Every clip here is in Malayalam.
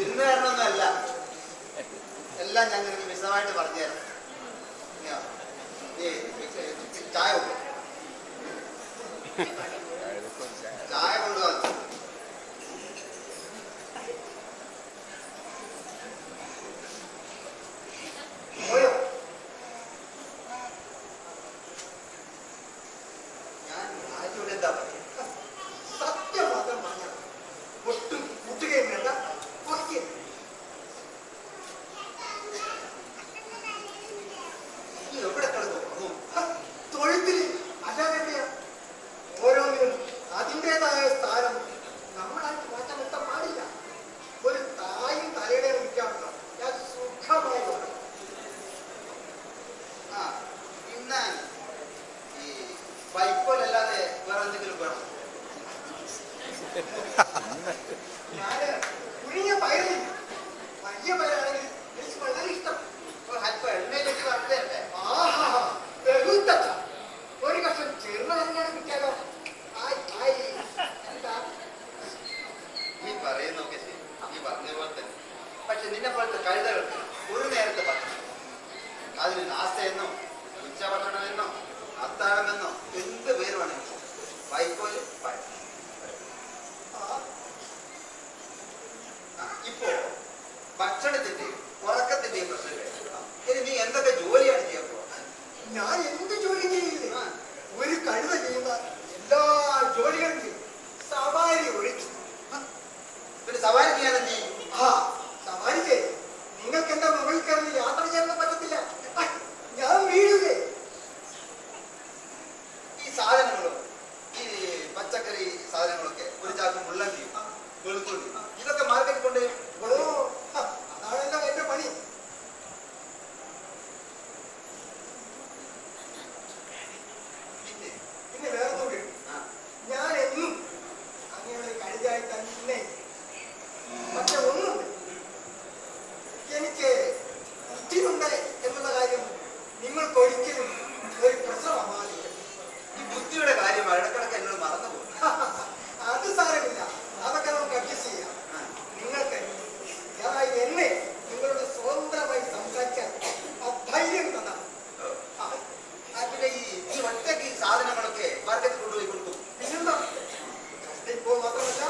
ഇരുന്നുകാരനൊന്നുമല്ല, എല്ലാം ഞാൻ നിനക്ക് വിശദമായിട്ട് പറഞ്ഞുതരാം. ചായ ചായ കൊണ്ടുവന്നു. പോയോ? ഞാൻ ആരോട് എന്താ പറയുക? സത്യം മാത്രം പറഞ്ഞ ഒട്ടും കൂട്ടുകയും വേണ്ട, കുറയ്ക്കുകയും വേണ്ട. എവിടെ കിടന്നു തൊഴുത്തില് അല്ലാതെ ഓരോന്നിനും അതിൻ്റെതായ സ്ഥാനം നമ്മളായിട്ട് മാറ്റാൻ നിർത്താൻ പാടില്ല. ഒരു തായും തലയുടെ വിളിക്കാറുണ്ടോ? ഞാൻ സുഖമായി പിന്നെ ഈ പൈപ്പോലല്ലാതെ വേറെ എന്തെങ്കിലും വേണം. ഞാന് കുഴിഞ്ഞ പയറില്ല, വലിയ പയറാണെങ്കിൽ എനിക്ക് വളരെ ഇഷ്ടം. അല്പം എണ്ണയിലേക്ക് നടത്തേ. ആഹാ, ഒരു കഷ്ണം ചെറുപയറിനാണ് കിട്ടിയാലോ? നീ പറയുന്നൊക്കെ ശരി, നീ പറഞ്ഞ പോലെ തന്നെ. പക്ഷെ നിന്നെ പോലത്തെ കഴുതകൾക്ക് ഒരു നേരത്തെ ഭക്ഷണം, അതിന് നാസ്തയെന്നോ ഉച്ചഭക്ഷണമെന്നോ അത്താഴമെന്നോ എന്ത് പേര് വേണമെങ്കിലും വൈക്കോല് പഴം. ഇപ്പോ ഭക്ഷണത്തിന്റെയും ഉറക്കത്തിന്റെയും പ്രശ്നങ്ങൾ. ഇനി നീ എന്തൊക്കെ ജോലിയാണ് ചെയ്യാൻ പോവാ? ഞാൻ എന്ത് ജോലി ചെയ്യില്ല. ഒരു കഴുത ചെയ്യുന്ന എല്ലാ ജോലികളും ചെയ്യും, സവാരി ഒഴിച്ചു. പിന്നെ സവാരി ചെയ്യാൻ എന്ത് ചെയ്യും? സവാരി ചെയ്യും. നിങ്ങൾക്ക് എന്റെ മൊബൈൽ കയറി യാത്ര ചെയ്യാൻ പറ്റത്തില്ല, ഞാൻ വീഴില്ലേ. ഈ സാധനങ്ങളും ഈ പച്ചക്കറി സാധനങ്ങളൊക്കെ ഒരു ചാക്ക് മുള്ളങ്കി, വെളുത്തുള്ളി, ഇതൊക്കെ മാർക്കറ്റിൽ കൊണ്ട് അതാണല്ലോ എന്റെ പണി. പിന്നെ വേറെ കൂടി, ഞാൻ എന്നും അങ്ങനെ കഴുതായി തന്നെ. പക്ഷെ ഒന്നുണ്ട്, എനിക്ക് ബുദ്ധിയുണ്ട് എന്നുള്ള കാര്യം നിങ്ങൾക്ക് ഒരിക്കലും ഒരു പ്രശ്നമാവാതില്ല. ഈ ബുദ്ധിയുടെ കാര്യം ഇടക്കിടക്ക് എന്നോട് മറന്നു പോകും. അത് സാരമില്ല, അതൊക്കെ നമുക്ക് അഡ്ജസ്റ്റ് ചെയ്യാം. നിങ്ങൾക്ക് എന്നെ നിങ്ങളോട് സ്വതന്ത്രമായി സംസാരിക്കാൻ ധൈര്യം തന്നാ. പിന്നെ ഈ ഒറ്റയ്ക്ക് ഈ സാധനങ്ങളൊക്കെ മാർക്കറ്റിൽ കൊണ്ടുപോയി കൊടുക്കും. പിന്നെന്താ, ഇപ്പോൾ മാത്രമല്ല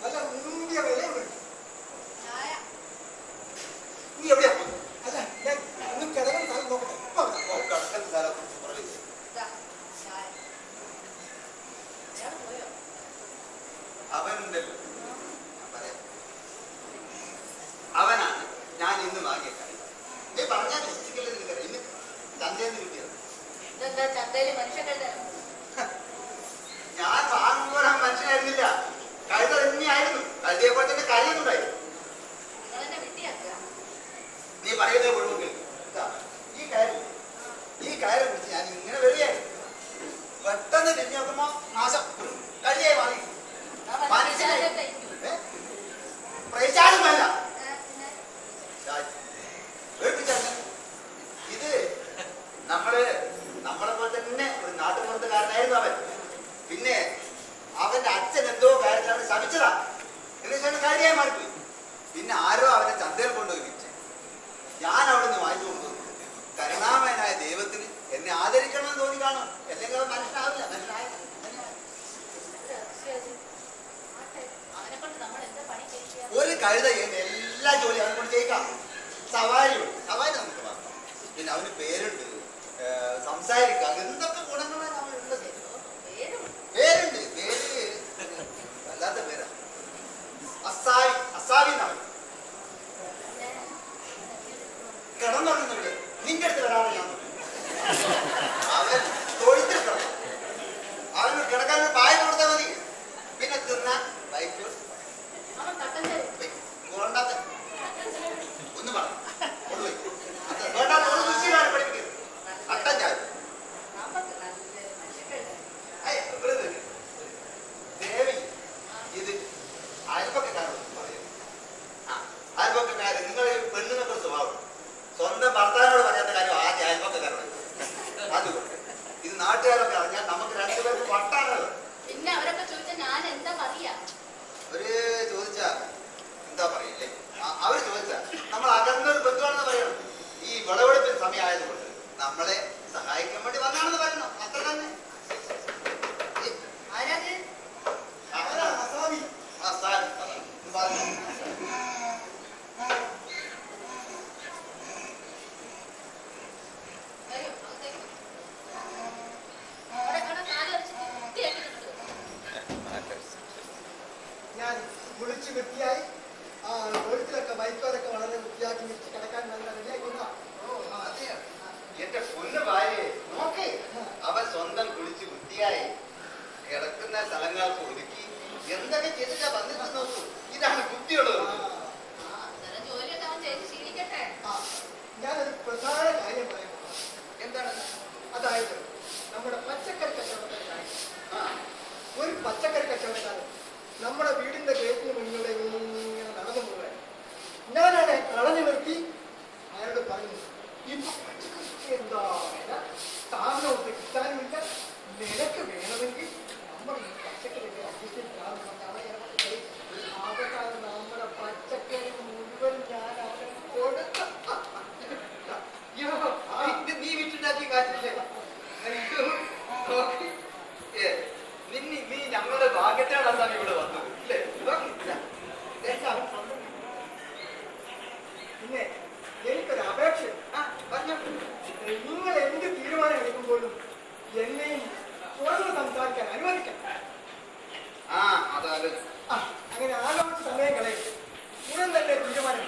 നല്ല മുന്തിയ വിലയുണ്ട്. നീ എവിടെയാ? അല്ല, ഞാൻ ഒന്ന് കിടക്കുന്ന സ്ഥലം നോക്കട്ടെ. കിടക്കുന്ന സ്ഥലം അവനുണ്ടല്ലോ, അവനാണ് ഞാൻ ഇന്ന് വാങ്ങിയ കാര്യം. നീ പറഞ്ഞാൽ വിശ്വസിക്കില്ല. നിനക്കറിയാം, ഇന്ന് ചന്തയെന്ന് കിട്ടിയത്. ഞാൻ വാങ്ങുമ്പോൾ ആ മനുഷ്യനായിരുന്നില്ല, കഴുത തന്നെയായിരുന്നു. കഴുതയെ പോലെ തന്നെ കഴിയുന്നുണ്ടായിരുന്നു. നീ പറയുന്നത് മുഴുവൻ ഈ കയറെ കുറിച്ച് ഞാൻ ഇങ്ങനെ വരികയായിരുന്നു. പെട്ടെന്ന് തിരിഞ്ഞു നോക്കുമ്പോ നാശം, കഴിയായി മാറി. പ്രേച്ചാലുമല്ല, ഇത് നമ്മളെ പോലെ തന്നെ ഒരു നാട്ടുപുറത്തുകാരനായിരുന്നു അവൻ. പിന്നെ അവന്റെ അച്ഛൻ എന്തോ കാര്യത്തിലാണ് ശമിച്ചതാ, എന്നിട്ട് കാര്യമായി മാറിപ്പോയി. പിന്നെ ആരോ അവനെ ചന്തയിൽ കൊണ്ടുപോയി വിളിച്ചു. ഞാൻ അവിടെ നിന്ന് വാങ്ങിച്ചു കൊണ്ടുവന്നു. കരുണാമയനായ ദൈവത്തിന് എന്നെ ആദരിക്കണമെന്ന് തോന്നി കാണും, അല്ലെങ്കിൽ അവൻ മനുഷ്യനാവില്ല. ഒരു കഴുത എല്ലാ ജോലിയും അവനെ കൊണ്ട് ചെയ്യിക്കാം. സവാരി നമുക്ക് വാങ്ങാം. പിന്നെ അവന് പേരുണ്ട്, സംസാരിക്കാം, എന്തൊക്കെ ഗുണങ്ങളാണ് അവനുള്ളത്. പേരുണ്ട്, പേര് അല്ലാത്ത പേരാ. അസാവി, അസാവി എന്നാണ്. കിടന്നുറങ്ങുന്നുണ്ട്. നിന്റെ അടുത്ത് വരാതെ ഞാൻ അവൻ തൊഴുത്തിൽ കിടന്നു. അവന് കിടക്കാൻ പായ കൊടുത്താൽ മതി. പിന്നെ തിന്നാൻ ബൈക്ക് കൊണ്ടാത്ത ഒന്ന് പറഞ്ഞു പഠിപ്പിക്കുന്നത് അട്ടൻ ചായ. ദേവി ഇത് അയൽപ്പക്കാരോട് പറയുന്നത്. അയൽപ്പക്കാര് നിങ്ങൾ പെണ്ണുങ്ങൾക്ക് സ്വഭാവം സ്വന്തം ഭർത്താവിനോട് പറയാത്ത കാര്യം ആദ്യം അയൽപ്പക്കാരോട്. അതുകൊണ്ട് ഇത് നാട്ടുകാരൊക്കെ അറിഞ്ഞാൽ നമുക്ക് രണ്ടുപേർക്ക് വട്ടാണത്. പിന്നെ അവരൊക്കെ ചോദിച്ചാൽ ഞാൻ എന്താ പറയാ? അവര് ചോദിച്ചാ എന്താ പറയില്ലേ? അവര് ചോദിച്ചാ നമ്മൾ അകന്നൊരു ബന്ധുവാണെന്ന് പറയണം. ഈ വിളവെടുപ്പിന് സമയമായതുകൊണ്ട് നമ്മളെ സഹായിക്കാൻ വേണ്ടി വന്നാണെന്ന് പറയണം. അത്ര തന്നെ. ആരാത്? അസാവി. ഞാൻ കുളിച്ച് വൃത്തിയായി തൊഴുത്തിലൊക്കെ വൈക്കോലൊക്കെ വളരെ വൃത്തിയാക്കി വെച്ച് കിടക്കാൻ നല്ല റെഡിയാക്കുന്ന എന്റെ പൊന്നു ഭാര്യ നോക്കേ. അവൻ സ്വന്തം കുളിച്ച് വൃത്തിയായി കിടക്കുന്ന സ്ഥലങ്ങൾക്ക് ഒതുക്കി എന്തൊക്കെ ചെയ്തിട്ടാ വന്നിട്ട് നോക്കൂ. ഇതാണ് ബുദ്ധിയുള്ളത്. ഞാനൊരു പ്രധാന കാര്യം പറയാം. എന്താണ്? അതായത് നമ്മുടെ പച്ചക്കറി കച്ചവടക്കാരുടെ കാര്യം. ഒരു പച്ചക്കറി കച്ചവടക്കാരൻ നമ്മുടെ വീടിന്റെ ഗേറ്റിന് മുന്നിലൂടെ ഇങ്ങനെ നടന്നു പോകാൻ ഞാനാണ് കളഞ്ഞു നിർത്തി അയാളോട് പറഞ്ഞു, ഇപ്പൊ പച്ചക്കറിക്ക് എന്താ വില? താങ്കൾ ഒത്ത് കിട്ടാനുമില്ല. നിനക്ക് വേണമെങ്കിൽ നമ്മൾ ഈ പച്ചക്കറി ആകത്താതെ നമ്മുടെ പച്ചക്കറി മുഴുവൻ ഞാൻ അവന് കൊടുത്ത. നീ വിറ്റുണ്ടാക്കി കാറ്റില്ലേ? നീ ഞങ്ങളുടെ ഭാഗ്യത്താണ് അസാമി ഇവിടെ വന്നത് ഇല്ലേ? പിന്നെ എനിക്കൊരു അപേക്ഷ. നിങ്ങൾ എന്ത് തീരുമാനം എടുക്കുമ്പോഴും എന്നെയും തുറന്ന് സംസാരിക്കാൻ അനുവദിക്കണം. അങ്ങനെ ആലോചിച്ച് സമയം കളയും. ഉടൻ തന്നെ തീരുമാനം.